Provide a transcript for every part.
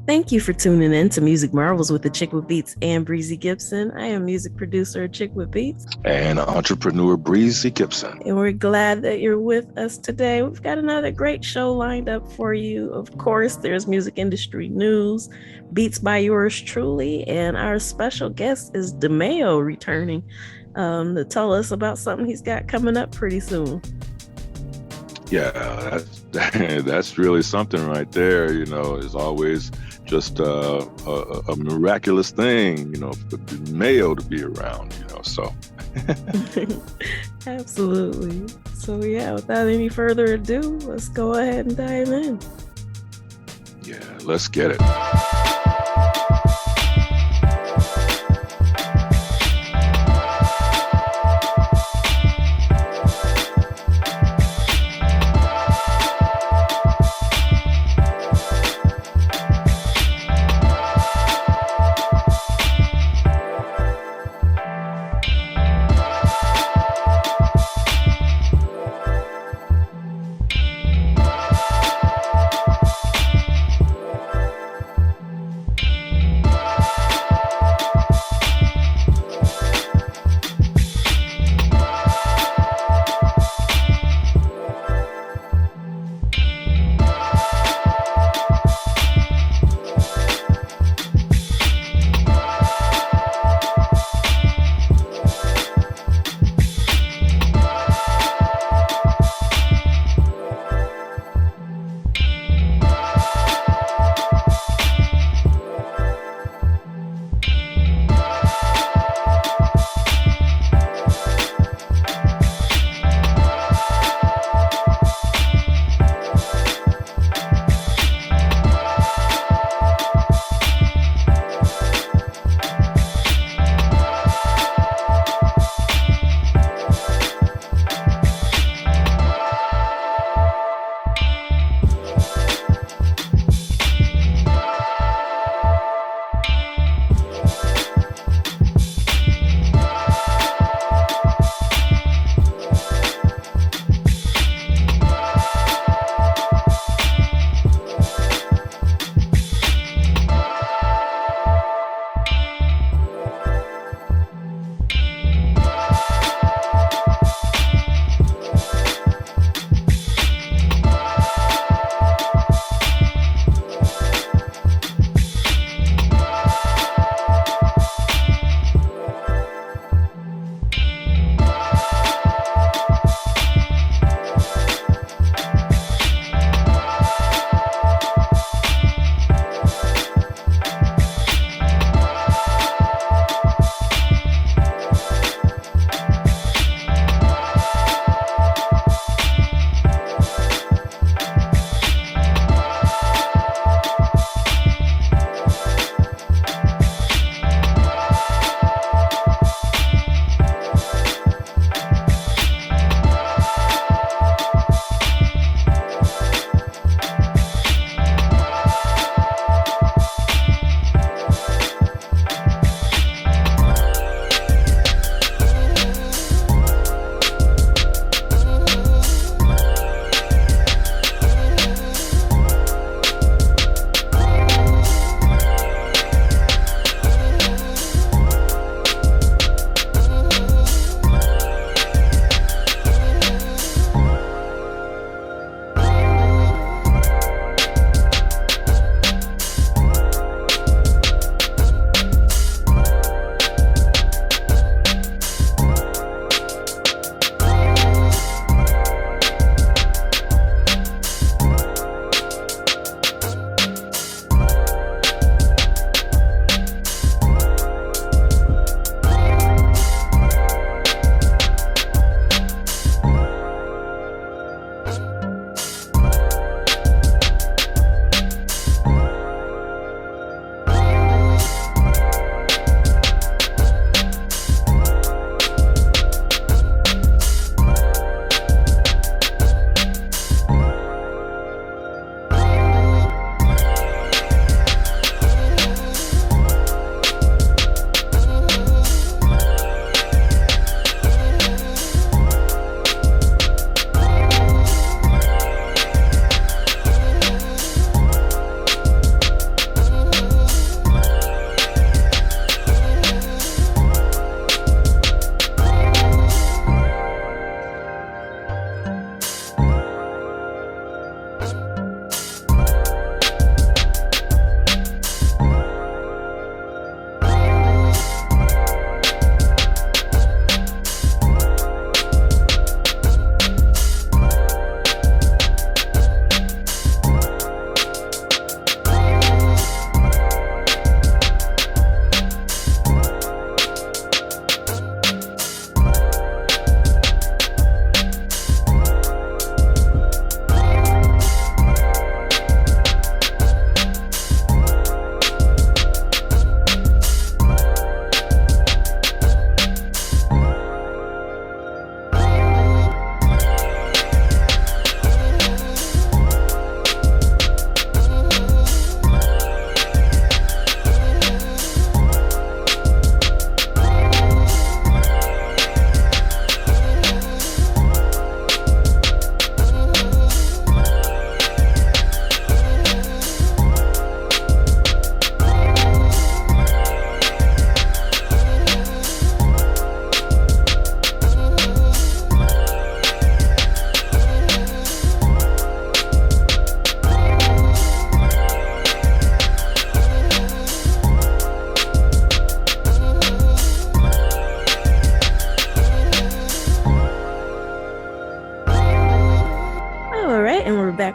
Thank you for tuning in to Music Marvels with Achickwitbeatz and Breezy Gipson. I am music producer Achickwitbeatz. And entrepreneur Breezy Gipson. And we're glad that you're with us today. We've got another great show lined up for you. Of course, there's music industry news, beats by yours truly, and our special guest is DeMeo returning to tell us about something he's got coming up pretty soon. Yeah, that's really something right there. You know, it's always just a miraculous thing, you know, for the DeMeo to be around, you know, so. Absolutely. So yeah, without any further ado, let's go ahead and dive in. Yeah, let's get it.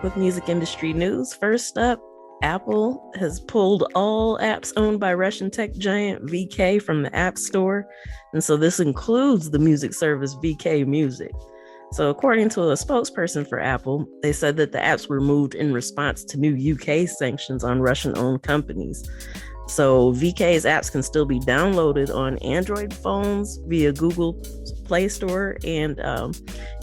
back with music industry news. First up, Apple has pulled all apps owned by Russian tech giant VK from the App Store. And so this includes the music service VK Music. So according to a spokesperson for Apple, they said that the apps were removed in response to new UK sanctions on Russian-owned companies. So VK's apps can still be downloaded on Android phones via Google Play Store. And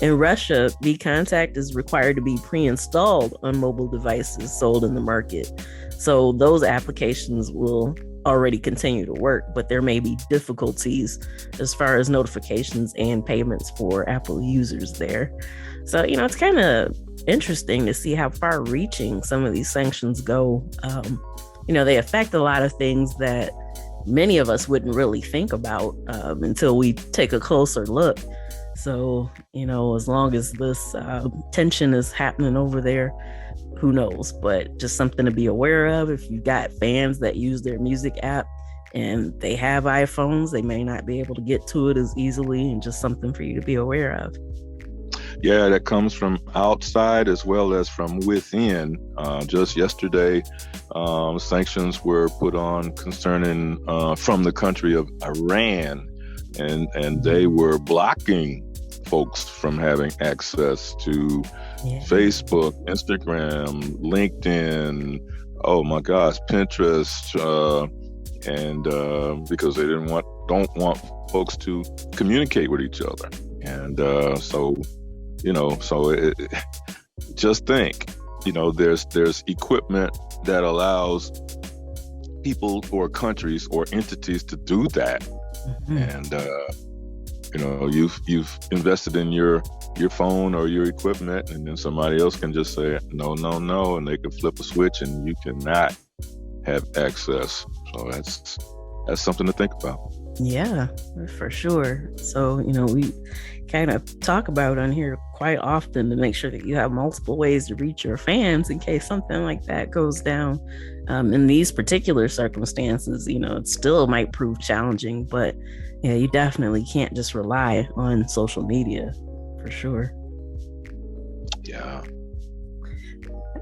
in Russia, vContact is required to be pre-installed on mobile devices sold in the market. So those applications will already continue to work, but there may be difficulties as far as notifications and payments for Apple users there. So, it's kind of interesting to see how far reaching some of these sanctions go. They affect a lot of things that many of us wouldn't really think about until we take a closer look. So, as long as this tension is happening over there, who knows? But just something to be aware of. If you've got fans that use their music app and they have iPhones, they may not be able to get to it as easily, and just something for you to be aware of. Yeah, that comes from outside as well as from within. Just yesterday, sanctions were put on concerning from the country of Iran, and they were blocking folks from having access to Facebook, Instagram, LinkedIn, oh my gosh, Pinterest, and because they don't want folks to communicate with each other, and so just think, there's equipment that allows people or countries or entities to do that, and you've invested in your phone or your equipment, and then somebody else can just say no, and they can flip a switch and you cannot have access. So that's something to think about. Yeah, for sure. So, we kind of talk about on here quite often to make sure that you have multiple ways to reach your fans in case something like that goes down. In these particular circumstances, it still might prove challenging, but you definitely can't just rely on social media, for sure. Yeah.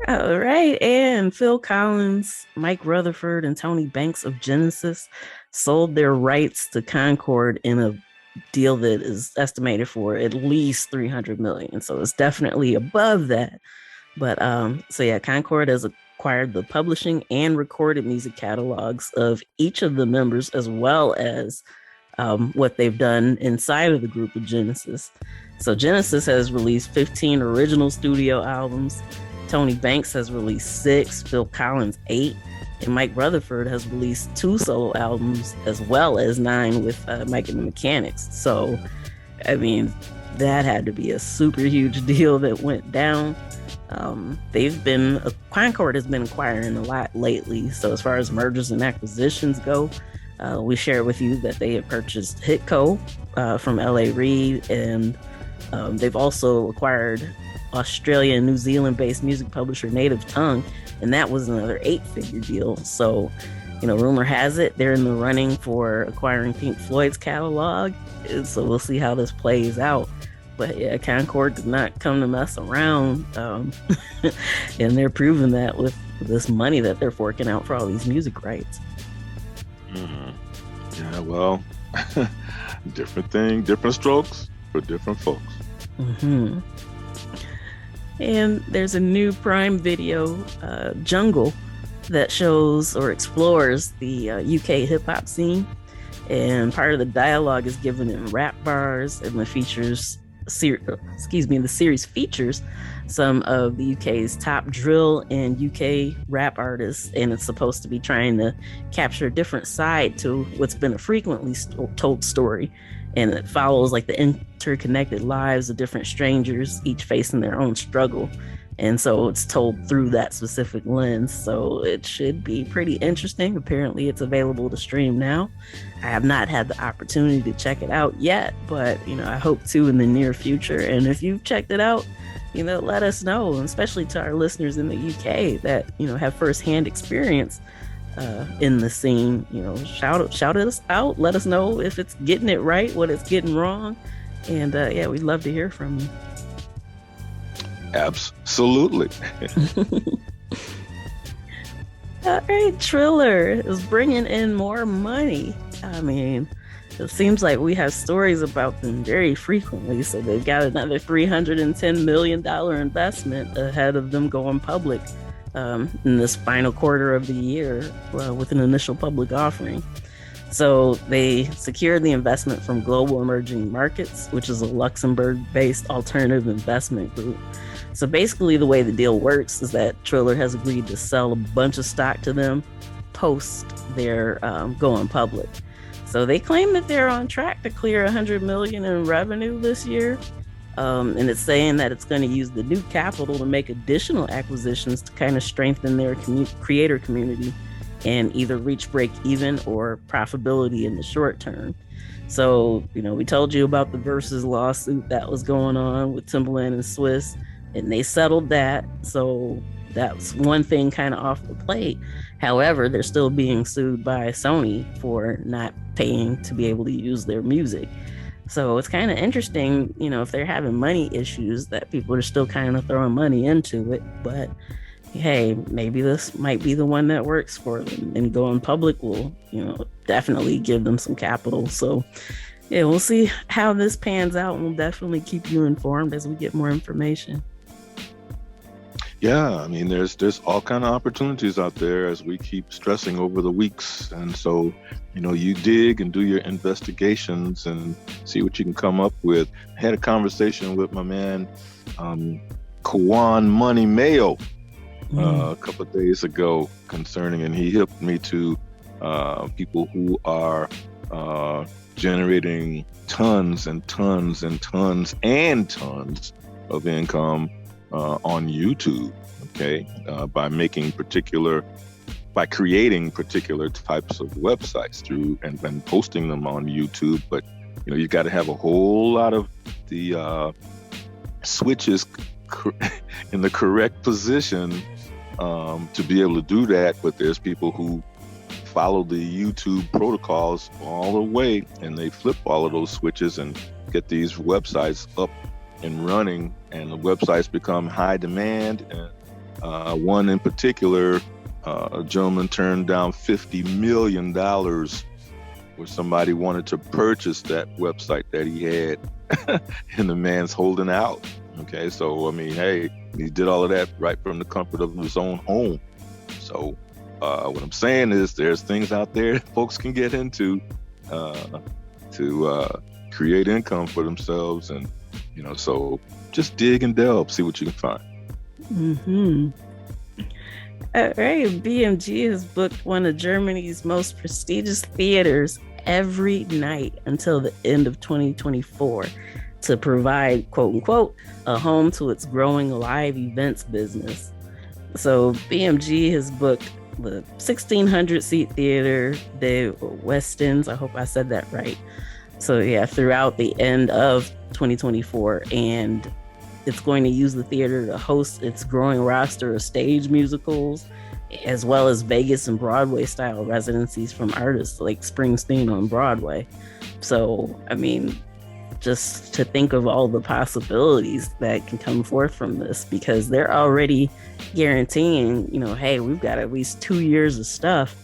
All right. And Phil Collins, Mike Rutherford, and Tony Banks of Genesis sold their rights to Concord in a deal that is estimated for at least $300 million. So it's definitely above that. But Concord has acquired the publishing and recorded music catalogs of each of the members, as well as what they've done inside of the group of Genesis. So Genesis has released 15 original studio albums. Tony Banks has released 6, Phil Collins 8, and Mike Rutherford has released 2 solo albums, as well as 9 with Mike and the Mechanics. So, that had to be a super huge deal that went down. Concord has been acquiring a lot lately. So as far as mergers and acquisitions go, we shared with you that they had purchased Hitco from L.A. Reid, and they've also acquired Australia and New Zealand-based music publisher Native Tongue, and that was another 8-figure deal. So, rumor has it they're in the running for acquiring Pink Floyd's catalog, so we'll see how this plays out. But yeah, Concord did not come to mess around, and they're proving that with this money that they're forking out for all these music rights. Yeah, well, different strokes for different folks. And there's a new Prime Video, Jungle, that shows or explores the UK hip-hop scene. And part of the dialogue is given in rap bars, and the series features some of the UK's top drill and UK rap artists, and it's supposed to be trying to capture a different side to what's been a frequently told story. And it follows like the interconnected lives of different strangers, each facing their own struggle. And so it's told through that specific lens. So it should be pretty interesting. Apparently it's available to stream now. I have not had the opportunity to check it out yet, but I hope to in the near future. And if you've checked it out, let us know, especially to our listeners in the UK that, have firsthand experience in the scene. Shout us out. Let us know if it's getting it right, what it's getting wrong. And we'd love to hear from you. Absolutely. All right, Triller is bringing in more money. I mean, it seems like we have stories about them very frequently. So they've got another $310 million investment ahead of them going public in this final quarter of the year with an initial public offering. So they secured the investment from Global Emerging Markets, which is a Luxembourg-based alternative investment group. So basically, the way the deal works is that Triller has agreed to sell a bunch of stock to them post their going public. So they claim that they're on track to clear $100 million in revenue this year. And it's saying that it's going to use the new capital to make additional acquisitions to kind of strengthen their creator community and either reach break even or profitability in the short term. So, we told you about the Versus lawsuit that was going on with Timbaland and Swiss, and they settled that. So that's one thing kind of off the plate. However, they're still being sued by Sony for not paying to be able to use their music. So it's kind of interesting, if they're having money issues, that people are still kind of throwing money into it. But hey, maybe this might be the one that works for them, and going public will, definitely give them some capital. So yeah, we'll see how this pans out, and we'll definitely keep you informed as we get more information. Yeah, I mean, there's all kind of opportunities out there, as we keep stressing over the weeks. And so, you dig and do your investigations and see what you can come up with. I had a conversation with my man, Kawan Money Mayo, a couple of days ago concerning, and he helped me to people who are generating tons and tons and tons and tons of income on YouTube, okay, by creating particular types of websites through and posting them on YouTube. But you got to have a whole lot of the switches in the correct position to be able to do that. But there's people who follow the YouTube protocols all the way, and they flip all of those switches and get these websites up and running, and the websites become high demand. And one in particular, a gentleman turned down $50 million where somebody wanted to purchase that website that he had, and the man's holding out. Okay, so I mean, hey, he did all of that right from the comfort of his own home. So what I'm saying is, there's things out there that folks can get into to create income for themselves, and so just dig and delve, see what you can find. Mm-hmm. All right, BMG has booked one of Germany's most prestigious theaters every night until the end of 2024 to provide, quote unquote, a home to its growing live events business. So BMG has booked the 1,600 seat theater, the Westends, I hope I said that right. So yeah, throughout the end of 2024, and it's going to use the theater to host its growing roster of stage musicals, as well as Vegas and Broadway style residencies from artists like Springsteen on Broadway. So, I mean, just to think of all the possibilities that can come forth from this, because they're already guaranteeing, hey, we've got at least 2 years of stuff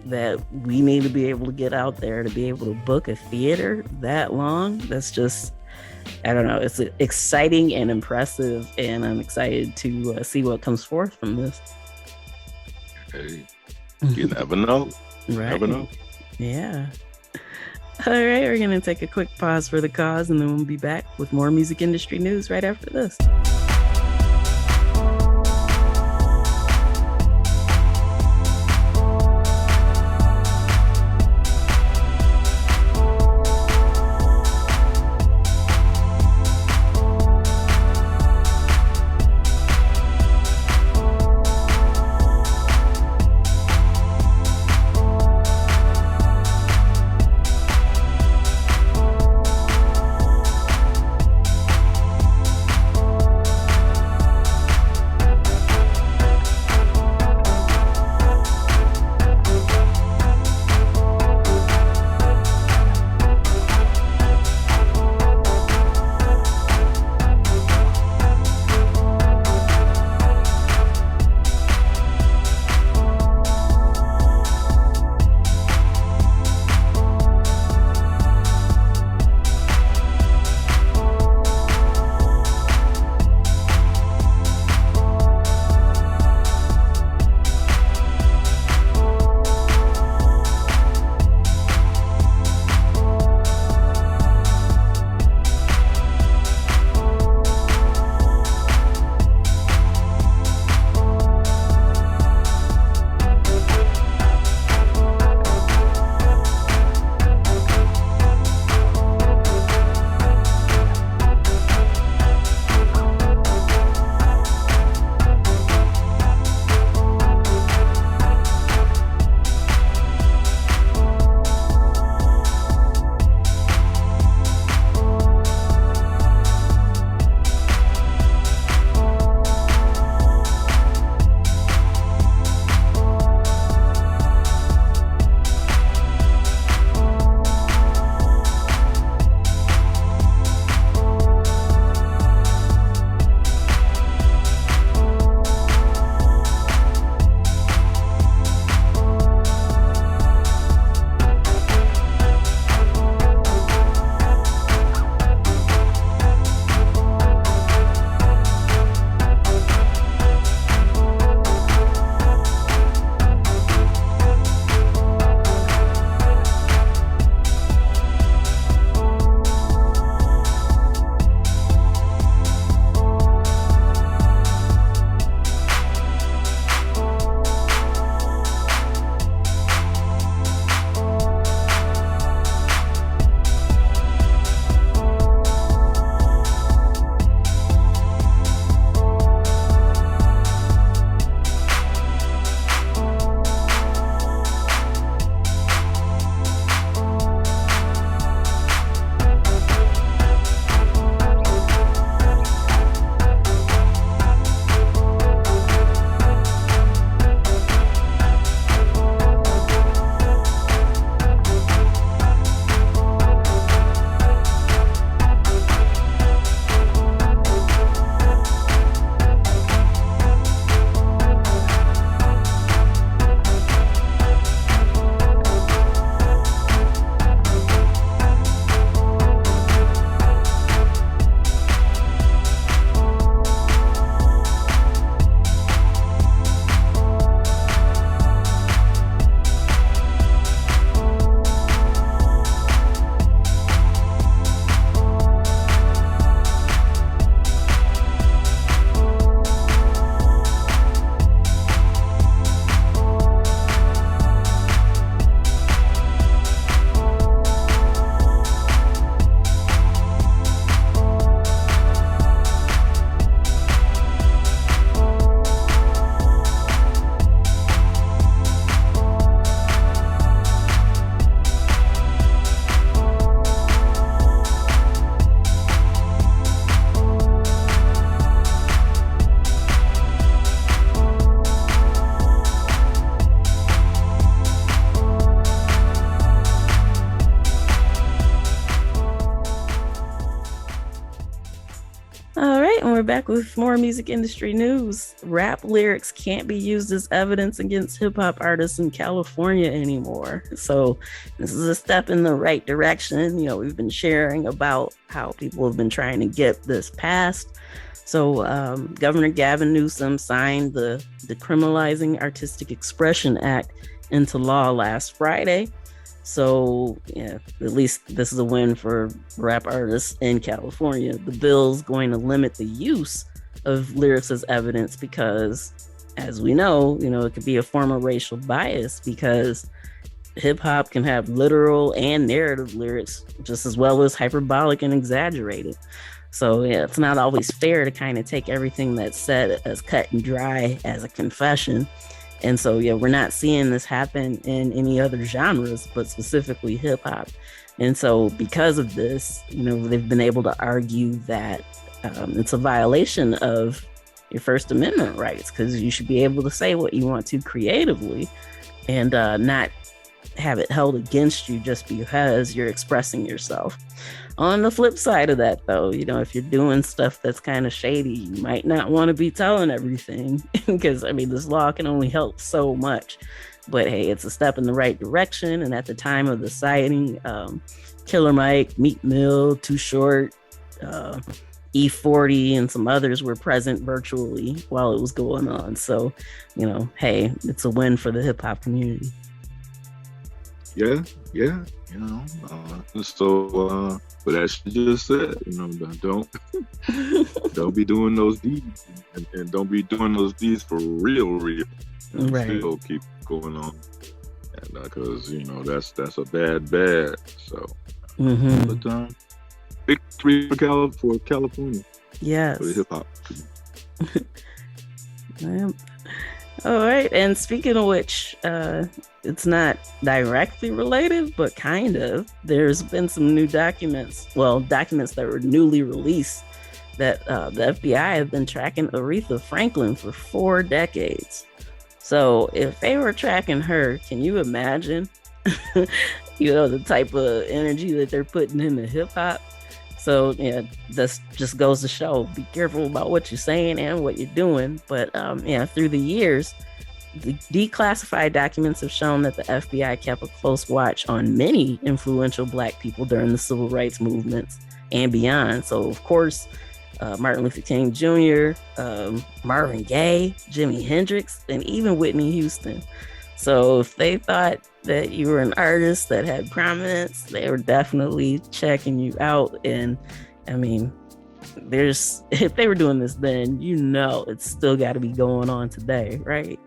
that we need to be able to get out there to be able to book a theater that long. That's just, I don't know, it's exciting and impressive, and I'm excited to see what comes forth from this. Hey, you never know. Right. Never know. Yeah. All right, we're going to take a quick pause for the cause, and then we'll be back with more music industry news right after this. we're back with more music industry news. Rap lyrics can't be used as evidence against hip hop artists in California anymore. So this is a step in the right direction. You know, we've been sharing about how people have been trying to get this passed. So Governor Gavin Newsom signed the Decriminalizing Artistic Expression Act into law last Friday. So, yeah, at least this is a win for rap artists in California. The bill's going to limit the use of lyrics as evidence because, as we know, it could be a form of racial bias because hip hop can have literal and narrative lyrics just as well as hyperbolic and exaggerated. So, yeah, it's not always fair to kind of take everything that's said as cut and dry as a confession. And so, yeah, we're not seeing this happen in any other genres, but specifically hip hop. And so because of this, they've been able to argue that it's a violation of your First Amendment rights because you should be able to say what you want to creatively and not have it held against you just because you're expressing yourself. On the flip side of that, though, if you're doing stuff that's kind of shady, you might not want to be telling everything because, this law can only help so much. But hey, it's a step in the right direction. And at the time of the signing, Killer Mike, Meek Mill, Too Short, E40, and some others were present virtually while it was going on. So, hey, it's a win for the hip hop community. Yeah. But as she just said, don't be doing those deeds, and don't be doing those deeds for real. Right. Still keep going on, and because that's a bad. So, but victory for California. Yes. For the hip hop. All right, and speaking of which, it's not directly related, but kind of. There's been some new documents that were newly released that the FBI have been tracking Aretha Franklin for 4 decades. So if they were tracking her, can you imagine, the type of energy that they're putting into hip hop? So, yeah, this just goes to show, be careful about what you're saying and what you're doing. But, through the years, the declassified documents have shown that the FBI kept a close watch on many influential Black people during the civil rights movements and beyond. So, of course, Martin Luther King Jr., Marvin Gaye, Jimi Hendrix, and even Whitney Houston. So if they thought that you were an artist that had prominence, they were definitely checking you out. And if they were doing this then, it's still got to be going on today, right?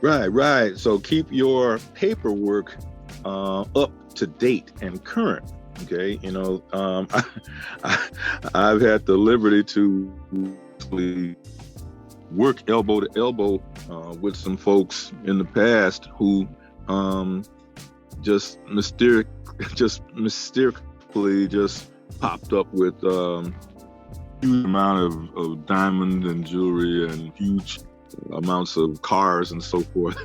Right. So keep your paperwork up to date and current. Okay, I've had the liberty to work elbow to elbow with some folks in the past who just mysteriously popped up with huge amount of diamond and jewelry and huge amounts of cars and so forth.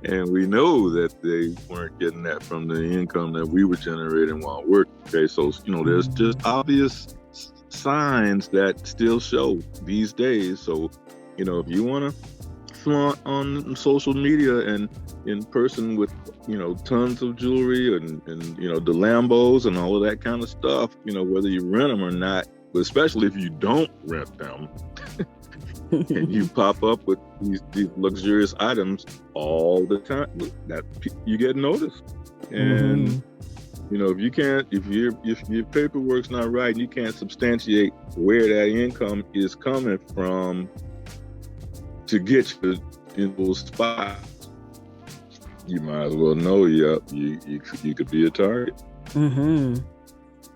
And we know that they weren't getting that from the income that we were generating while working. Okay, so there's just obvious signs that still show these days. So if you want to flaunt on social media and in person with tons of jewelry and the Lambos and all of that kind of stuff, whether you rent them or not, but especially if you don't rent them, and you pop up with these luxurious items all the time, that you get noticed. And if your paperwork's not right, and you can't substantiate where that income is coming from to get you in those spots, you might as well know you could be a target.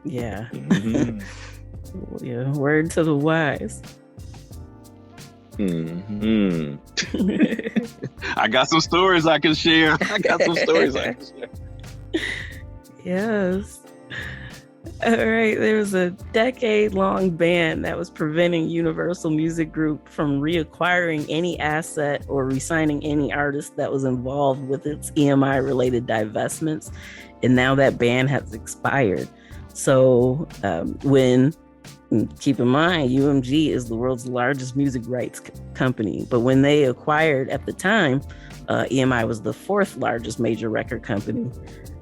Yeah. Yeah. Word to the wise. I got some stories I can share. Yes. All right. There was a decade-long ban that was preventing Universal Music Group from reacquiring any asset or re-signing any artist that was involved with its EMI-related divestments. And now that ban has expired. So when And keep in mind, UMG is the world's largest music rights company. But when they acquired, at the time, EMI was the fourth largest major record company.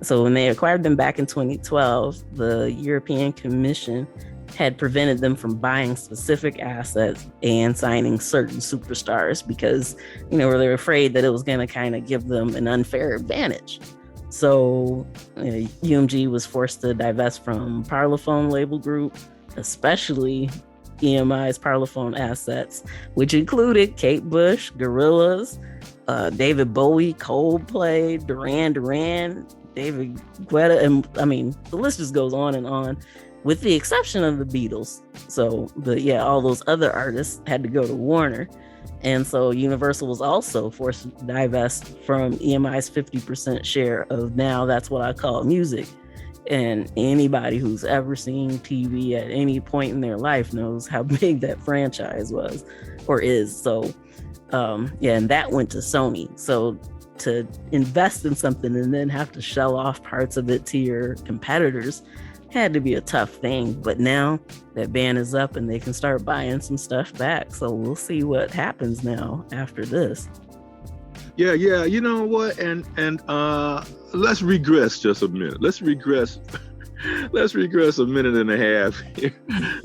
So when they acquired them back in 2012, the European Commission had prevented them from buying specific assets and signing certain superstars because, they were afraid that it was going to kind of give them an unfair advantage. So UMG was forced to divest from Parlophone label group, especially EMI's Parlophone assets, which included Kate Bush, Gorillaz, David Bowie, Coldplay, Duran Duran, David Guetta, and the list just goes on and on, with the exception of the Beatles. So, all those other artists had to go to Warner. And so Universal was also forced to divest from EMI's 50% share of Now That's What I Call Music. And anybody who's ever seen TV at any point in their life knows how big that franchise was or is. So, and that went to Sony. So to invest in something and then have to shell off parts of it to your competitors had to be a tough thing. But now that ban is up and they can start buying some stuff back. So we'll see what happens now after this. Yeah. You know what? And let's regress just a minute. Let's regress a minute and a half here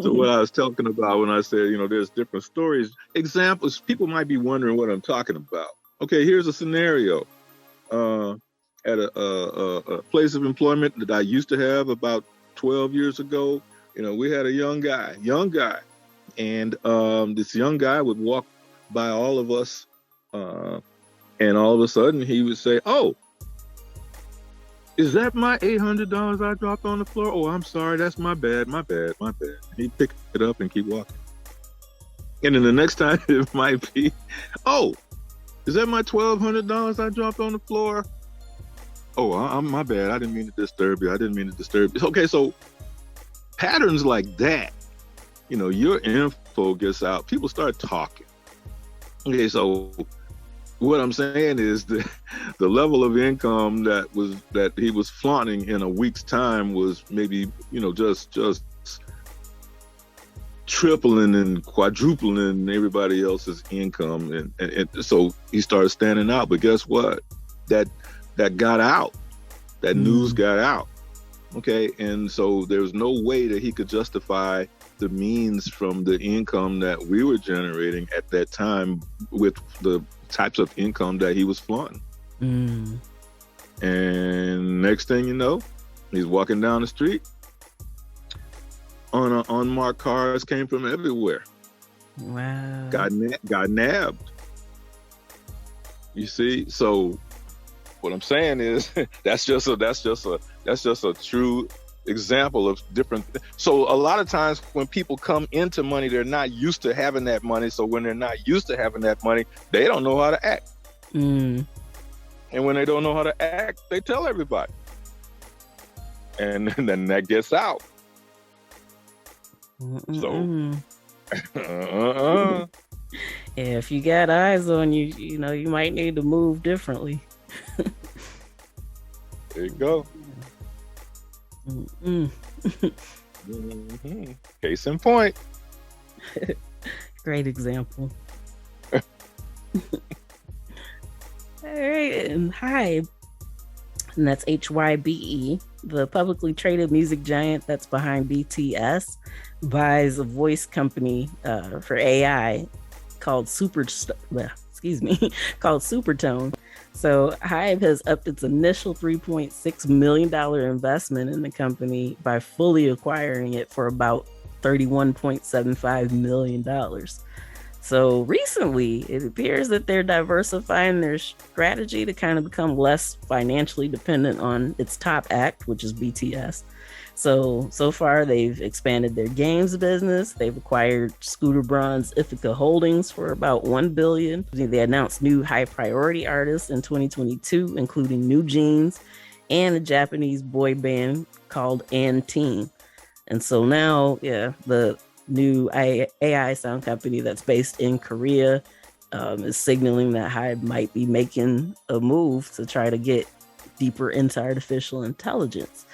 to what I was talking about when I said, there's different stories. Examples, people might be wondering what I'm talking about. Okay, here's a scenario. At a place of employment that I used to have about 12 years ago, we had a young guy, and this young guy would walk by all of us, and all of a sudden he would say, "Oh, is that my $800 I dropped on the floor? Oh, I'm sorry, that's my bad. And he'd pick it up and keep walking. And then the next time it might be, "Oh, is that my $1,200 I dropped on the floor? Oh, I'm my bad. I didn't mean to disturb you. Okay, so patterns like that, your info gets out. People start talking. Okay, so what I'm saying is the level of income that he was flaunting in a week's time was maybe, just tripling and quadrupling everybody else's income. And so he started standing out. But guess what? That got out. That news got out. Okay. And so there's no way that he could justify the means from the income that we were generating at that time with the types of income that he was flaunting. And next thing you know, he's walking down the street. Unmarked cars came from everywhere. Wow. Got nabbed. You see, so what I'm saying is that's just a true example of different. So a lot of times when people come into money, they're not used to having that money. So when they're not used to having that money, they don't know how to act. And when they don't know how to act, they tell everybody, and then that gets out. So if you got eyes on you, you might need to move differently. There you go. Case in point. Great example. All right, and Hybe, and that's HYBE, the publicly traded music giant that's behind BTS, buys a voice company for AI called Supertone. So Hybe has upped its initial $3.6 million investment in the company by fully acquiring it for about $31.75 million. So recently, it appears that they're diversifying their strategy to kind of become less financially dependent on its top act, which is BTS. So far, they've expanded their games business. They've acquired Scooter Braun's Ithaca Holdings for about $1 billion. They announced new high priority artists in 2022, including New Jeans and a Japanese boy band called Anteen. And so now, the new AI sound company that's based in Korea is signaling that Hybe might be making a move to try to get deeper into artificial intelligence.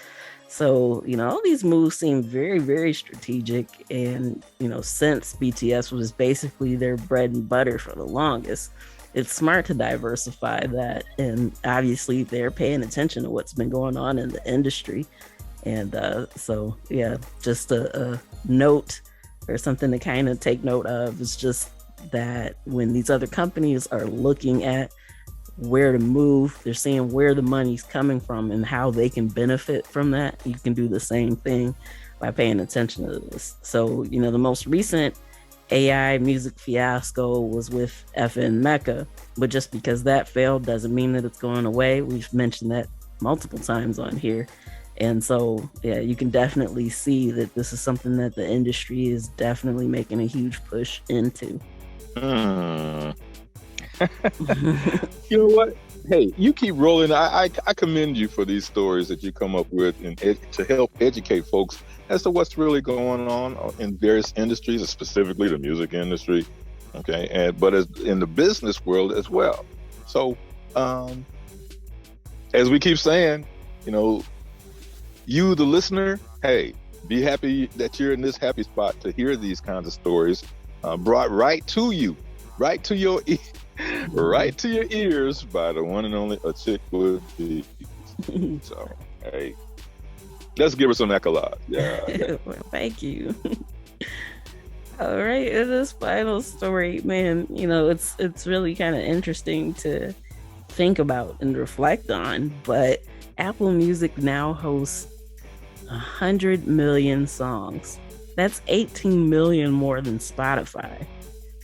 So, all these moves seem very, very strategic. And, since BTS was basically their bread and butter for the longest, it's smart to diversify that. And obviously, they're paying attention to what's been going on in the industry. And so, yeah, just a note or something to kind of take note of is just that when these other companies are looking at where to move, they're seeing where the money's coming from and how they can benefit from that. You can do the same thing by paying attention to this. So, the most recent AI music fiasco was with FN Mecca, but just because that failed doesn't mean that it's going away. We've mentioned that multiple times on here. And so, yeah, you can definitely see that this is something that the industry is definitely making a huge push into. You know what? Hey, you keep rolling. I commend you for these stories that you come up with and to help educate folks as to what's really going on in various industries, specifically the music industry. Okay, but in the business world as well. So, as we keep saying, you, the listener, hey, be happy that you're in this happy spot to hear these kinds of stories brought right to you, right to your ears by the one and only Achickwitbeatz. So, hey, let's give her some accolades. Yeah. Well, thank you. All right, in this final story, man, it's really kind of interesting to think about and reflect on, but Apple Music now hosts 100 million songs. That's 18 million more than Spotify.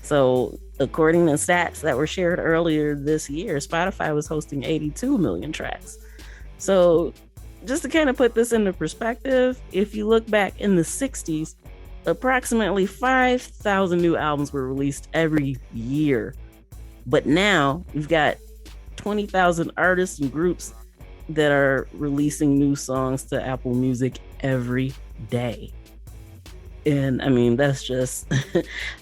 So, according to stats that were shared earlier this year, Spotify was hosting 82 million tracks. So, just to kind of put this into perspective, if you look back in the 60s, approximately 5,000 new albums were released every year. But now, you've got 20,000 artists and groups that are releasing new songs to Apple Music every day. And I mean, that's just,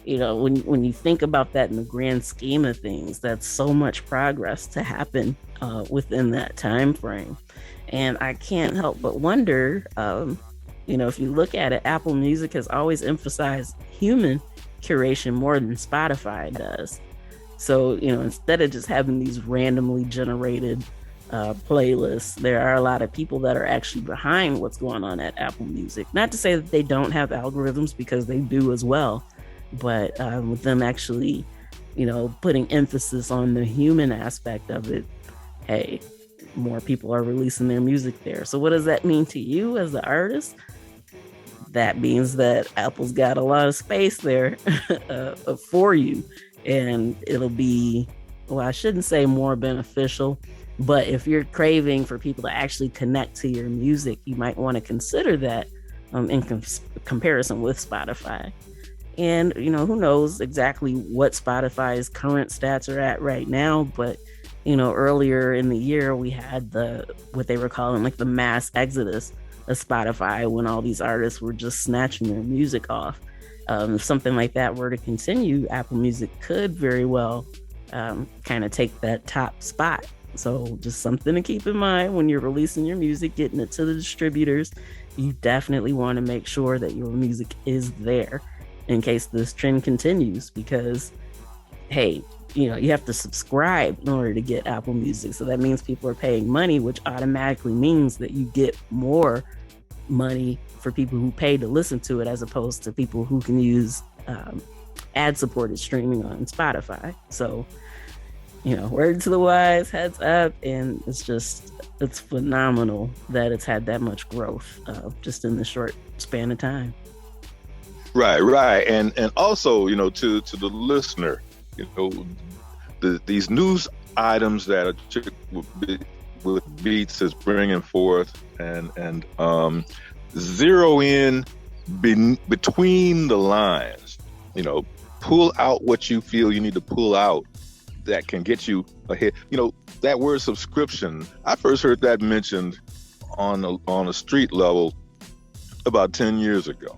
when you think about that in the grand scheme of things, that's so much progress to happen within that time frame. And I can't help but wonder, if you look at it, Apple Music has always emphasized human curation more than Spotify does. So, instead of just having these randomly generated playlists, there are a lot of people that are actually behind what's going on at Apple Music. Not to say that they don't have algorithms, because they do as well, but with them actually, putting emphasis on the human aspect of it, hey, more people are releasing their music there. So what does that mean to you as the artist? That means that Apple's got a lot of space there for you, and it'll be, well, I shouldn't say more beneficial, but if you're craving for people to actually connect to your music, you might want to consider that in comparison with Spotify. And, who knows exactly what Spotify's current stats are at right now, but, earlier in the year, we had what they were calling like the mass exodus of Spotify, when all these artists were just snatching their music off. If something like that were to continue, Apple Music could very well kind of take that top spot. So just something to keep in mind when you're releasing your music, getting it to the distributors. You definitely want to make sure that your music is there in case this trend continues, because, hey, you have to subscribe in order to get Apple Music. So that means people are paying money, which automatically means that you get more money for people who pay to listen to it, as opposed to people who can use ad-supported streaming on Spotify. So, word to the wise, heads up. And it's phenomenal that it's had that much growth just in the short span of time. Right. And also, to the listener, these news items that Achickwitbeatz is bringing forth and zero in between the lines, pull out what you feel you need to pull out that can get you ahead. That word subscription, I first heard that mentioned on a street level about 10 years ago.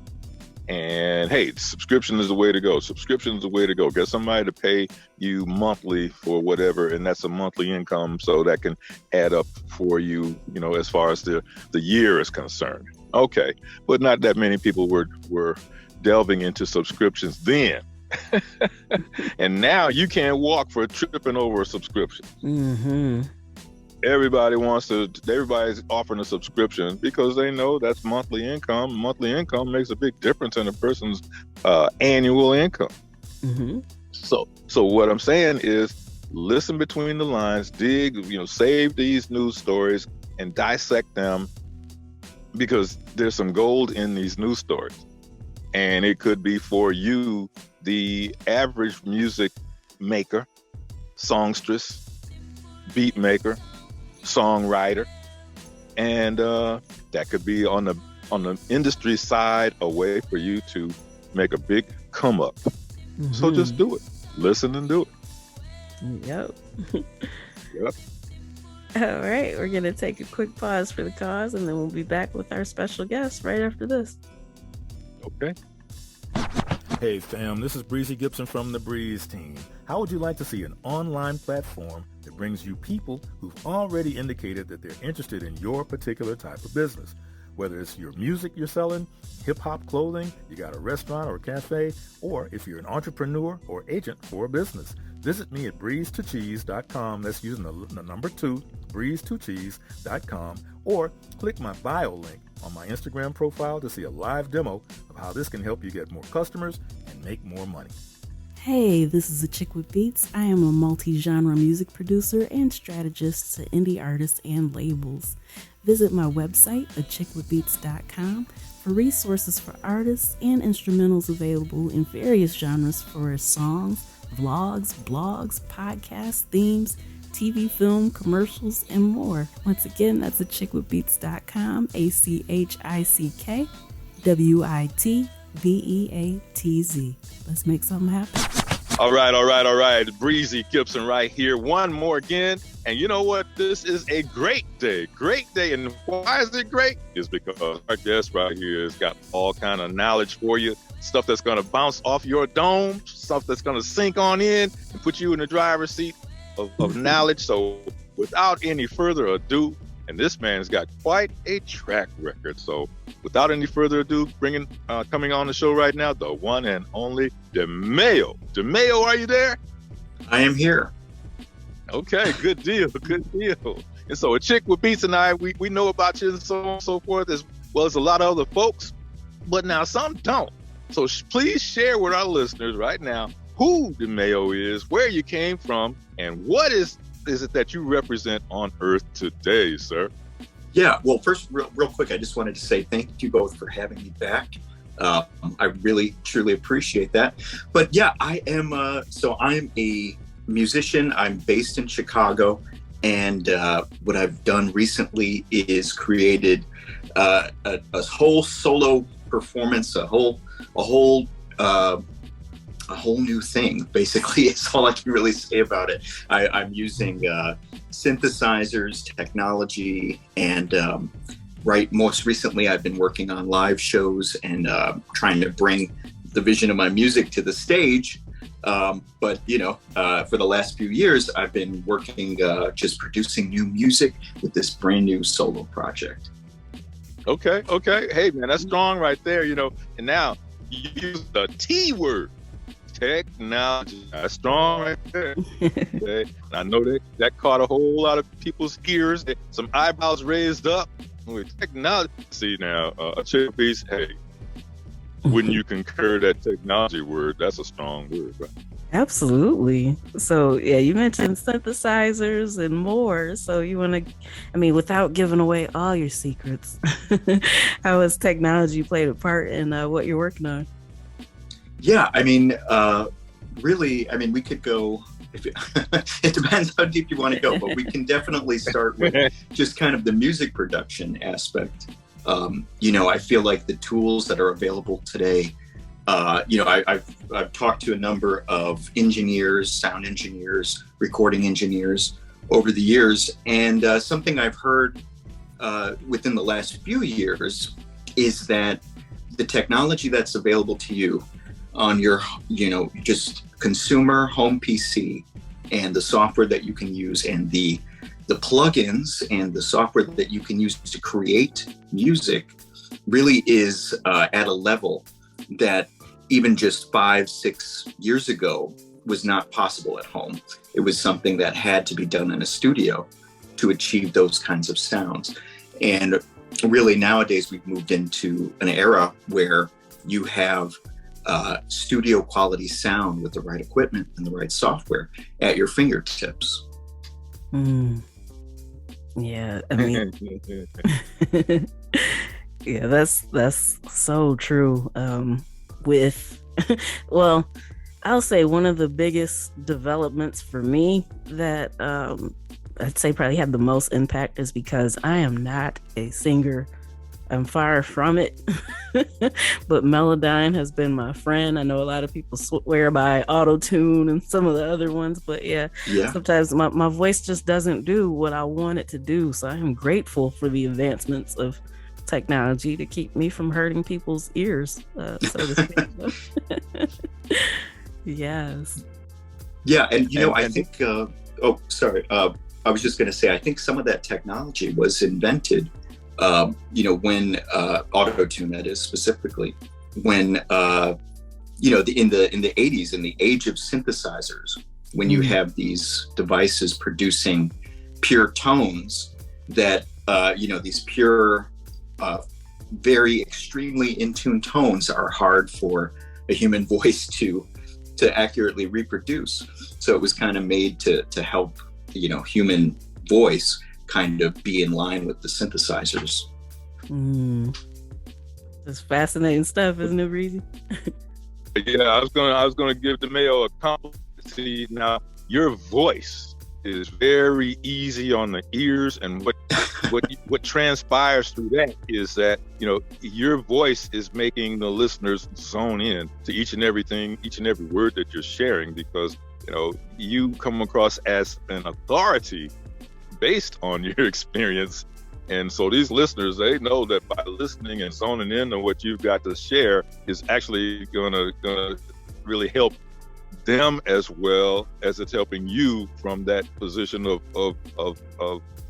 And hey, subscription is the way to go. Subscription is the way to go. Get somebody to pay you monthly for whatever, and that's a monthly income, so that can add up for you, as far as the year is concerned. Okay, but not that many people were delving into subscriptions then. And now you can't walk for tripping over a subscription. Mm-hmm. Everybody's offering a subscription because they know that's monthly income. Monthly income makes a big difference in a person's annual income. Mm-hmm. So what I'm saying is, listen between the lines, dig, save these news stories and dissect them, because there's some gold in these news stories. And it could be for you, the average music maker, songstress, beat maker, songwriter, and that could be on the industry side, a way for you to make a big come up. Mm-hmm. So just do it. Listen and do it. Yep. Yep. All right, we're gonna take a quick pause for the cause, and then we'll be back with our special guest right after this. Okay. Hey fam, this is Breezy Gipson from the Breeze team. How would you like to see an online platform that brings you people who've already indicated that they're interested in your particular type of business? Whether it's your music you're selling, hip-hop clothing, you got a restaurant or a cafe, or if you're an entrepreneur or agent for a business. Visit me at breeze2cheese.com. That's using the number 2, breeze2cheese.com, or click my bio link on my Instagram profile to see a live demo of how this can help you get more customers and make more money. Hey, this is Achickwitbeatz. I am a multi-genre music producer and strategist to indie artists and labels. Visit my website, achickwitbeatz.com, for resources for artists and instrumentals available in various genres for songs, vlogs, blogs, podcasts, themes, TV, film, commercials, and more. Once again, that's achickwitbeatz.com, ACHICKWITBEATZ. Let's make something happen. All right. Breezy Gipson right here. One more again. And you know what? This is a great day. And why is it great? It's because our guest right here has got all kind of knowledge for you. Stuff that's going to bounce off your dome. Stuff that's going to sink on in and put you in the driver's seat of knowledge. So without any further ado, and this man's got quite a track record. So without any further ado, coming on the show right now, the one and only DeMeo. DeMeo, are you there? I am here. Okay, good deal. And so Achickwitbeatz and I, we know about you and so on and so forth, as well as a lot of other folks, but now some don't. So please share with our listeners right now who DeMeo is, where you came from, and what is it that you represent on Earth today, sir? Yeah, well, first, real quick, I just wanted to say thank you both for having me back. I really, truly appreciate that. But yeah, I am a musician. I'm based in Chicago. And what I've done recently is created a whole solo performance, a whole new thing, basically, is all I can really say about it. I'm using synthesizers, technology, and most recently I've been working on live shows and trying to bring the vision of my music to the stage. But for the last few years, I've been working just producing new music with this brand new solo project. Okay. Hey, man, that's strong right there, and now you use the T word. Technology. That's strong right there. Okay. I know that caught a whole lot of people's ears. Some eyebrows raised up with technology. See now, Achickwitbeatz, hey, wouldn't you concur that technology word? That's a strong word, right? Absolutely. So yeah, you mentioned synthesizers and more. So you want to, without giving away all your secrets, how has technology played a part in what you're working on? Yeah, really, we could go, it depends how deep you want to go, but we can definitely start with just kind of the music production aspect. I feel like the tools that are available today, I've talked to a number of engineers, sound engineers, recording engineers over the years, and something I've heard within the last few years is that the technology that's available to you on your, just consumer home PC, and the software that you can use, and the plugins and the software that you can use to create music really is at a level that even just 5-6 years ago was not possible at home. It was something that had to be done in a studio to achieve those kinds of sounds. And really nowadays we've moved into an era where you have studio quality sound with the right equipment and the right software at your fingertips. Yeah, I mean, yeah, that's so true. With, well, I'll say one of the biggest developments for me that I'd say probably had the most impact is because I am not a singer. I'm far from it. But Melodyne has been my friend. I know a lot of people swear by auto-tune and some of the other ones, but yeah. Sometimes my voice just doesn't do what I want it to do. So I am grateful for the advancements of technology to keep me from hurting people's ears, so to speak. Yes. Yeah, and I think, I was just going to say, I think some of that technology was invented when auto-tune, that is specifically, when in the 80s, in the age of synthesizers, when you have these devices producing pure tones that these pure very extremely in tune tones are hard for a human voice to accurately reproduce. So it was kind of made to help human voice kind of be in line with the synthesizers. That's fascinating stuff, isn't it, Breezy? Yeah, I was gonna give DeMeo a compliment. See, now your voice is very easy on the ears, and what transpires through that is that your voice is making the listeners zone in to each and every word that you're sharing, because you come across as an authority based on your experience. And so these listeners, they know that by listening and zoning in on what you've got to share is actually gonna really help them, as well as it's helping you from that position of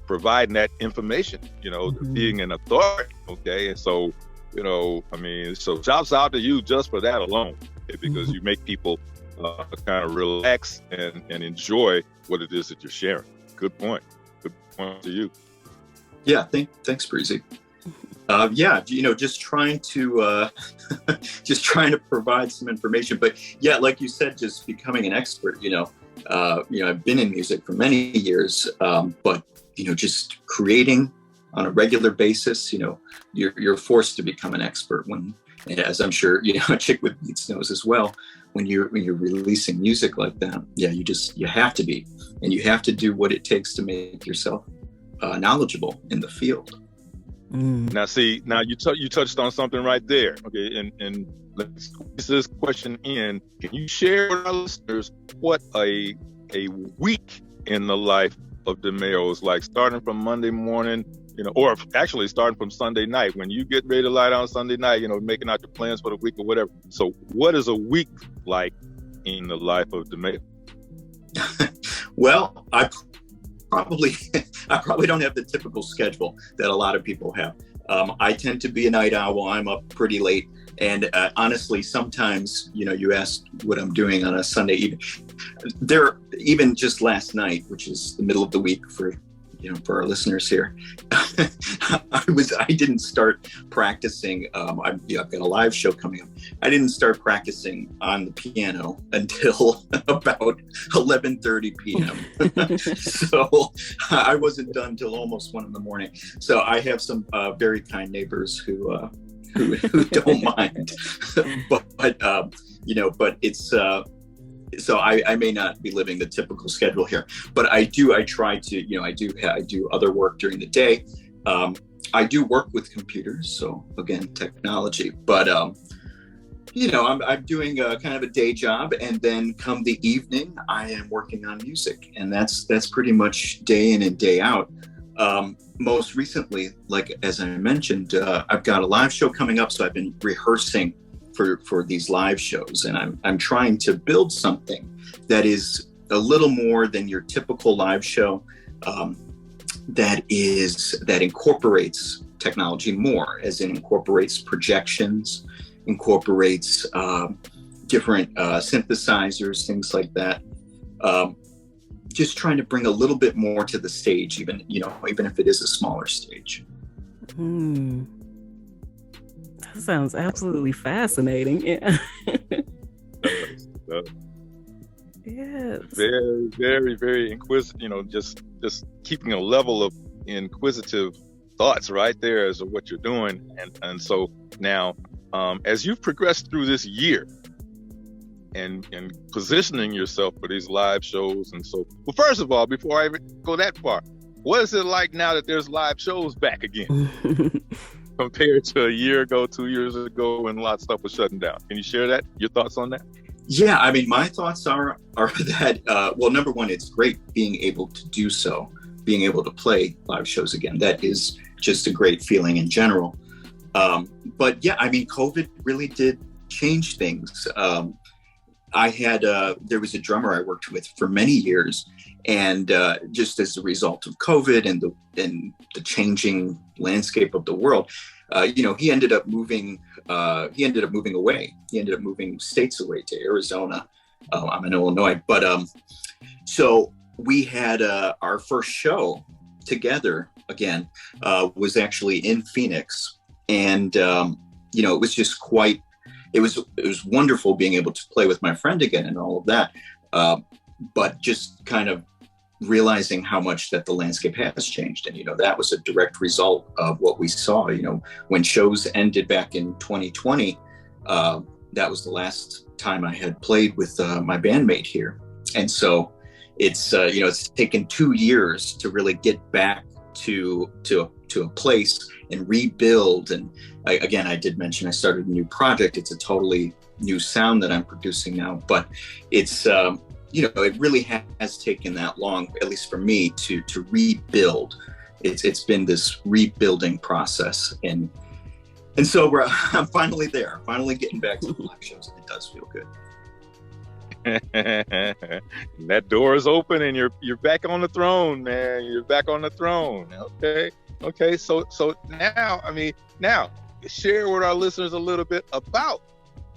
providing that information, being an authority. Okay. And so, so shouts out to you just for that alone, because you make people kind of relax and enjoy what it is that you're sharing. Good point to you. Yeah, thanks, Breezy. Just trying to provide some information. But yeah, like you said, just becoming an expert. I've been in music for many years, but just creating on a regular basis. You're forced to become an expert when, as I'm sure Achickwitbeatz knows as well. When you're releasing music like that, yeah, you have to be, and you have to do what it takes to make yourself knowledgeable in the field. Now, see, you touched on something right there. Okay, and let's squeeze this question in. Can you share with our listeners what a week in the life of DeMeo is like, starting from Monday morning, or actually starting from Sunday night, when you get ready to lie down Sunday night, making out your plans for the week or whatever. So what is a week like in the life of DeMeo? Well, I probably don't have the typical schedule that a lot of people have. I tend to be a night owl. I'm up pretty late. And honestly, sometimes, you ask what I'm doing on a Sunday evening. Even just last night, which is the middle of the week for our listeners here, I didn't start practicing. I've got a live show coming up. I didn't start practicing on the piano until about 11:30 p.m. So I wasn't done till almost 1 a.m. So I have some very kind neighbors who don't mind, but it's. So I may not be living the typical schedule here, but I try to, I do other work during the day. I do work with computers, so again, technology, but I'm doing kind of a day job, and then come the evening, I am working on music, and that's pretty much day in and day out. Most recently, like as I mentioned, I've got a live show coming up, so I've been rehearsing for these live shows, and I'm trying to build something that is a little more than your typical live show, that incorporates technology more, as in incorporates projections, incorporates different synthesizers, things like that. Just trying to bring a little bit more to the stage, even if it is a smaller stage. That sounds absolutely fascinating. Yeah. Yes. Very, very, very inquisitive. Just keeping a level of inquisitive thoughts right there as to what you're doing, and so now, as you've progressed through this year, and positioning yourself for these live shows, and so, well, first of all, before I even go that far, what is it like now that there's live shows back again compared to a year ago, 2 years ago, when a lot of stuff was shutting down? Can you share your thoughts on that? Yeah, I mean, my thoughts are that, well, number one, it's great being able to do so, being able to play live shows again. That is just a great feeling in general. But yeah, I mean, COVID really did change things. There was a drummer I worked with for many years, and just as a result of COVID and the changing landscape of the world, he ended up moving away. He ended up moving states away to Arizona. I'm in Illinois, but so we had our first show together again, was actually in Phoenix, and it was just it was wonderful being able to play with my friend again and all of that. But just kind of realizing how much that the landscape has changed. And, that was a direct result of what we saw, when shows ended back in 2020, that was the last time I had played with my bandmate here. And so it's taken 2 years to really get back to a place and rebuild. And I did mention I started a new project. It's a totally new sound that I'm producing now, but it's, it really has taken that long, at least for me, to rebuild. It's been this rebuilding process, and so I'm finally there, finally getting back to the live shows, and it does feel good. That door is open, and you're back on the throne, man. You're back on the throne. Okay. So now share with our listeners a little bit about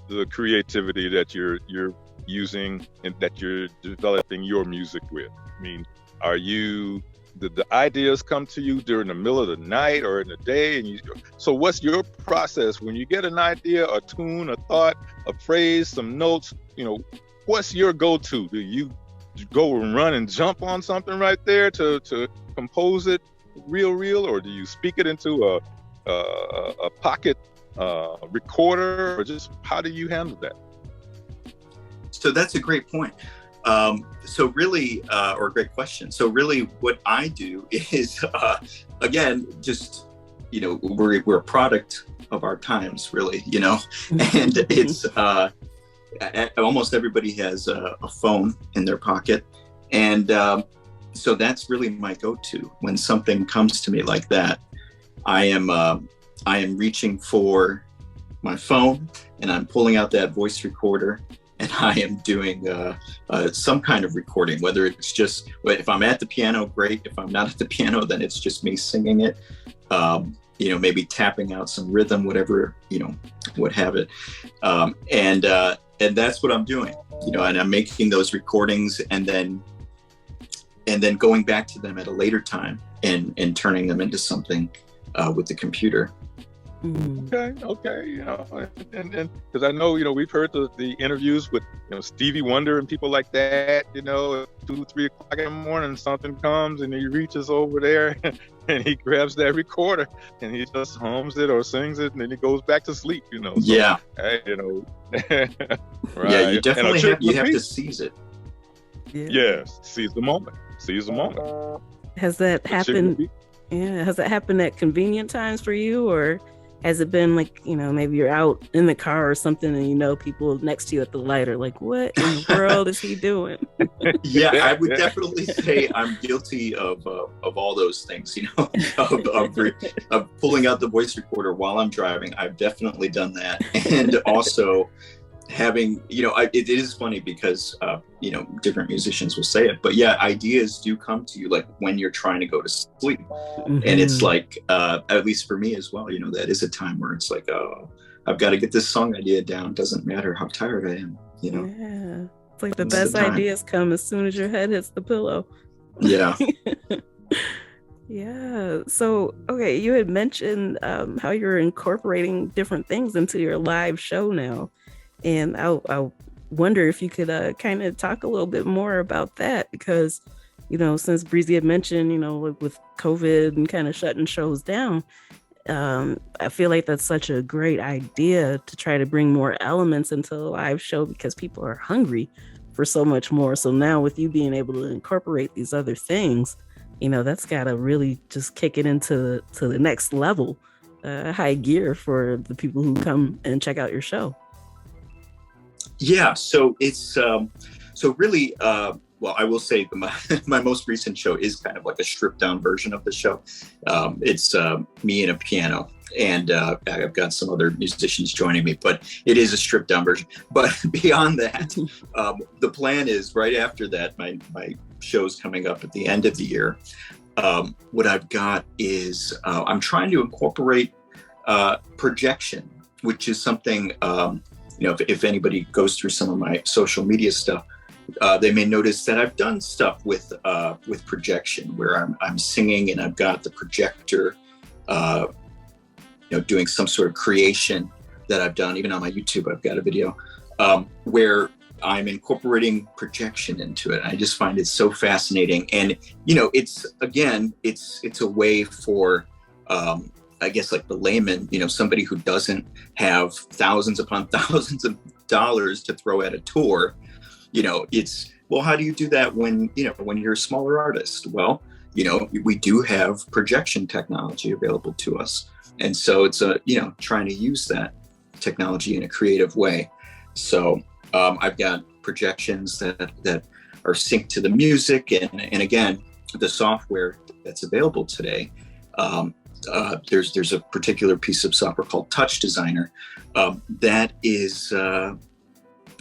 the creativity that you're using and that you're developing your music with. I mean, are you the ideas come to you during the middle of the night or in the day? So what's your process when you get an idea, a tune, a thought, a phrase, some notes? What's your go-to? Do you go and run and jump on something right there to compose it real, or do you speak it into a pocket recorder, or just how do you handle that? So that's a great point. Or a great question. So really what I do is, again, just, we're a product of our times, really, and it's, almost everybody has a phone in their pocket. And so that's really my go-to. When something comes to me like that, I am reaching for my phone, and I'm pulling out that voice recorder, and I am doing some kind of recording, whether it's just, if I'm at the piano, great. If I'm not at the piano, then it's just me singing it, maybe tapping out some rhythm, whatever, what have it. And that's what I'm doing, and I'm making those recordings and then going back to them at a later time and turning them into something with the computer. Okay. And because I know, we've heard the interviews with, Stevie Wonder and people like that, 2, 3 o'clock in the morning, something comes and he reaches over there and he grabs that recorder and he just hums it or sings it, and then he goes back to sleep, So, yeah. Right. Yeah, you definitely have to seize it. Yeah. Yes. Seize the moment. Has that happened? Yeah. Has that happened at convenient times for you, or has it been like, maybe you're out in the car or something and people next to you at the light are like, what in the world is he doing? Yeah, I would definitely say I'm guilty of all those things, of pulling out the voice recorder while I'm driving. I've definitely done that. And also having, it is funny because, different musicians will say it, but yeah, ideas do come to you like when you're trying to go to sleep. Mm-hmm. And it's like, at least for me as well, that is a time where it's like, oh, I've got to get this song idea down. Doesn't matter how tired I am, Yeah. It's like the best ideas come as soon as your head hits the pillow. Yeah. Yeah. So, okay, you had mentioned how you're incorporating different things into your live show now. And I wonder if you could kind of talk a little bit more about that, because, since Breezy had mentioned, with COVID and kind of shutting shows down, I feel like that's such a great idea to try to bring more elements into the live show because people are hungry for so much more. So now with you being able to incorporate these other things, that's got to really just kick it into the next level, high gear for the people who come and check out your show. Yeah, so it's really, well, I will say my most recent show is kind of like a stripped down version of the show. It's me and a piano, and I've got some other musicians joining me, but it is a stripped down version. But beyond that, the plan is right after that, my show's coming up at the end of the year. What I've got is I'm trying to incorporate projection, which is something, if anybody goes through some of my social media stuff, they may notice that I've done stuff with projection where I'm singing and I've got the projector, doing some sort of creation that I've done. Even on my YouTube, I've got a video where I'm incorporating projection into it. I just find it so fascinating. And, it's a way for, I guess, like the layman, somebody who doesn't have thousands upon thousands of dollars to throw at a tour, it's, well, how do you do that when you're a smaller artist? Well, we do have projection technology available to us. And so it's trying to use that technology in a creative way. So I've got projections that are synced to the music. And again, the software that's available today, there's a particular piece of software called Touch Designer that is,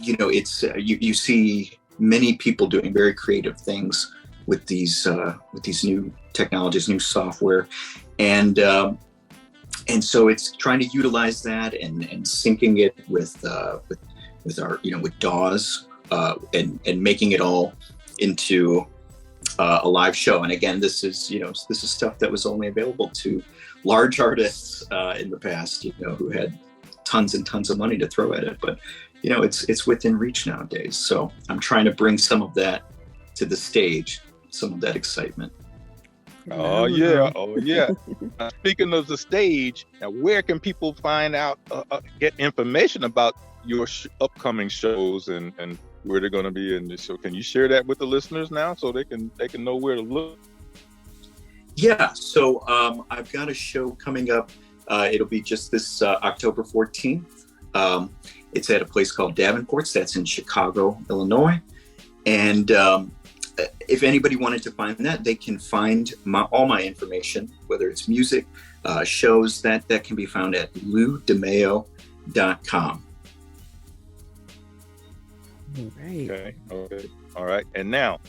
it's you see many people doing very creative things with these new technologies, new software, and so it's trying to utilize that and syncing it with our with DAWs and making it all into a live show. And again, this is stuff that was only available to large artists in the past, who had tons and tons of money to throw at it. But it's within reach nowadays. So I'm trying to bring some of that to the stage, some of that excitement. Oh yeah. Speaking of the stage, now where can people find out, get information about your upcoming shows and where they're going to be in this show? Can you share that with the listeners now so they can know where to look? Yeah, so I've got a show coming up. It'll be just this October 14th. It's at a place called Davenport's. That's in Chicago, Illinois. And if anybody wanted to find that, they can find all my information, whether it's music, shows, that can be found at DeMeo.com. Right. Okay. All right. And now,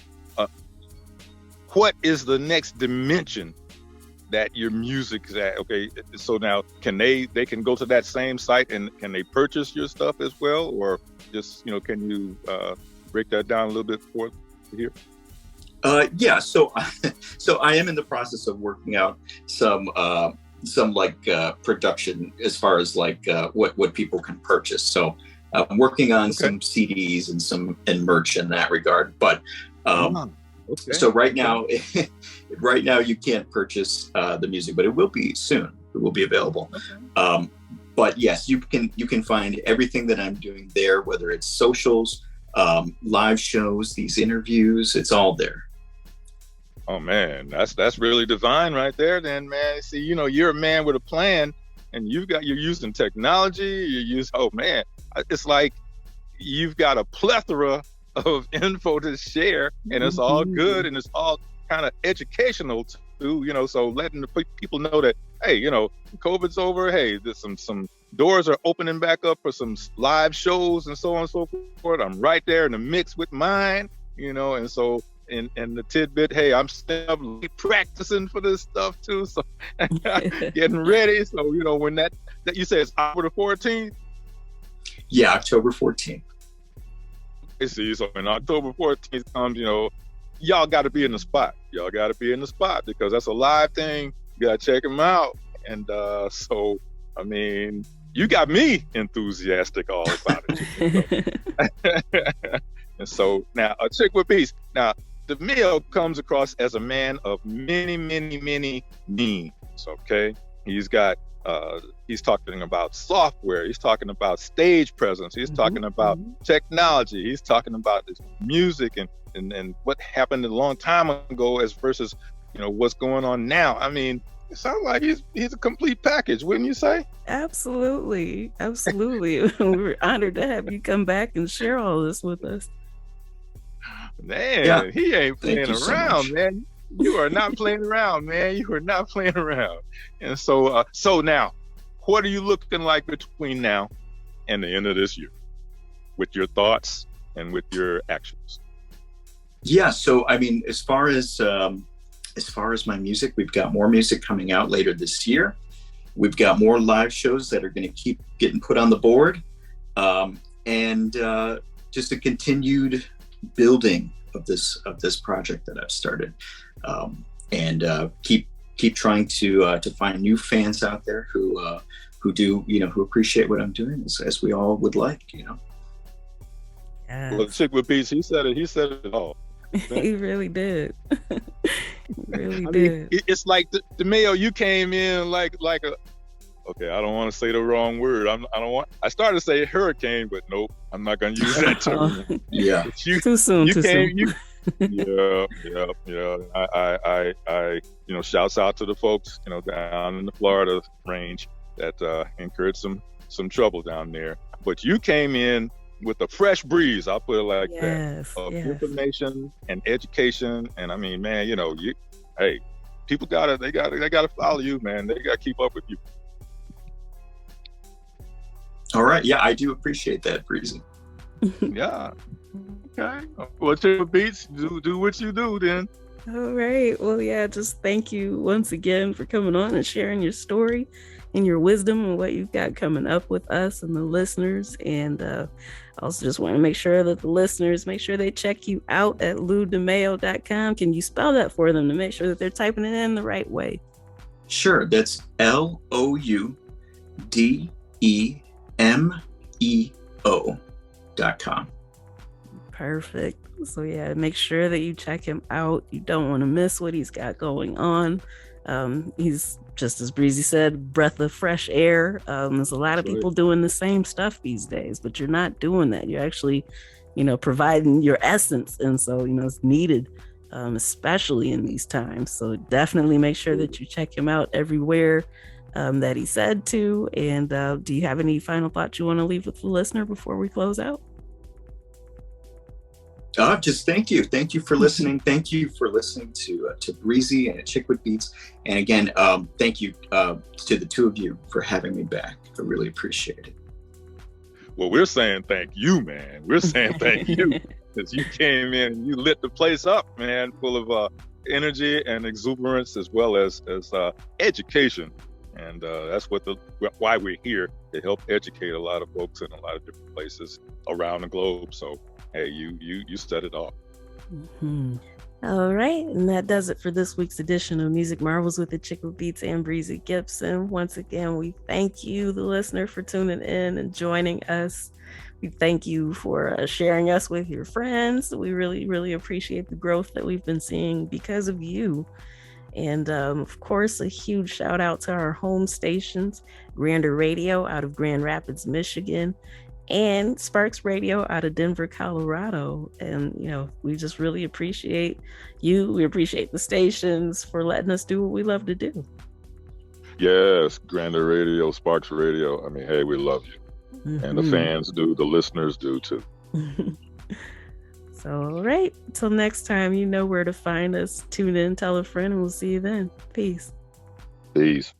what is the next dimension that your music is at? Okay. So now, they can go to that same site and can they purchase your stuff as well, or just can you break that down a little bit for here? Yeah. So I am in the process of working out some production as far as what people can purchase. So I'm working on some CDs and merch in that regard. But so right now you can't purchase the music, but it will be soon. It will be available. Okay. But yes, you can find everything that I'm doing there, whether it's socials, live shows, these interviews. It's all there. Oh man, that's really divine right there then, man. See, you're a man with a plan, and you're using technology, oh man, it's like you've got a plethora of info to share, and it's all good, and it's all kind of educational too, so letting the people know that, hey, COVID's over, hey, there's some doors are opening back up for some live shows and so on and so forth. I'm right there in the mix with mine, and so and the tidbit, hey, I'm still practicing for this stuff too, so getting ready. So when that you say it's October the 14th. Yeah, October 14th. I see. So when October 14th comes, y'all got to be in the spot. Y'all got to be in the spot because that's a live thing. You got to check them out. And so, I mean, you got me enthusiastic all about it. And so now, Achickwitbeatz. Now, DeMeo comes across as a man of many, many, many means. Okay, he's talking about software. He's talking about stage presence. He's talking about technology. He's talking about this music and what happened a long time ago as versus what's going on now. I mean, it sounds like he's a complete package, wouldn't you say? Absolutely. We're honored to have you come back and share all this with us. Man, he ain't playing around, man. You are not playing around, man. You are not playing around. And so now, what are you looking like between now and the end of this year with your thoughts and with your actions? Yeah, so I mean, as far as my music, we've got more music coming out later this year. We've got more live shows that are going to keep getting put on the board, and just a continued building of this project that I've started, and keep trying to find new fans out there who do who appreciate what I'm doing as we all would like. Yes. Well, Achickwitbeatz, he said it all. He really did. Really I did. mean, it's like DeMeo, you came in like a. Okay, I don't want to say the wrong word. I started to say hurricane, but nope, I'm not going to use that term. Yeah. Too soon. Yeah. I shouts out to the folks, down in the Florida range that incurred some trouble down there. But you came in with a fresh breeze, I'll put it like that, of information and education. And I mean, man, hey, people they gotta follow you, man. They gotta keep up with you. All right. Yeah, I do appreciate that, Breezy. Yeah. Okay. Well, Achickwitbeatz, do what you do then. All right. Well, yeah, just thank you once again for coming on and sharing your story and your wisdom and what you've got coming up with us and the listeners. And I also just want to make sure that the listeners make sure they check you out at loudemeo.com. Can you spell that for them to make sure that they're typing it in the right way? Sure. That's LOUDEMEO.com. Perfect. So yeah, make sure that you check him out. You don't want to miss what he's got going on. He's, just as Breezy said, breath of fresh air. There's a lot of people doing the same stuff these days, but you're not doing that. You're actually, providing your essence. And so, it's needed, especially in these times. So definitely make sure that you check him out everywhere that he said to. And do you have any final thoughts you want to leave with the listener before we close out? Just thank you. Thank you for listening. Thank you for listening to Breezy and Achickwitbeatz. And again, thank you to the two of you for having me back. I really appreciate it. Well, we're saying thank you, man. We're saying thank you because you came in and you lit the place up, man, full of energy and exuberance as well as education. And that's why we're here, to help educate a lot of folks in a lot of different places around the globe. So, hey, you set it off. Mm-hmm. All right, and that does it for this week's edition of Music Marvels with Achickwitbeatz and Breezy Gipson. Once again, we thank you, the listener, for tuning in and joining us. We thank you for sharing us with your friends. We really, really appreciate the growth that we've been seeing because of you. And of course, a huge shout out to our home stations, Grander Radio out of Grand Rapids, Michigan, and Sparks Radio out of Denver, Colorado. And, we just really appreciate you. We appreciate the stations for letting us do what we love to do. Yes, Grander Radio, Sparks Radio. I mean, hey, we love you. And the fans do, the listeners do too. So, all right. Till next time, you know where to find us. Tune in, tell a friend, and we'll see you then. Peace. Peace.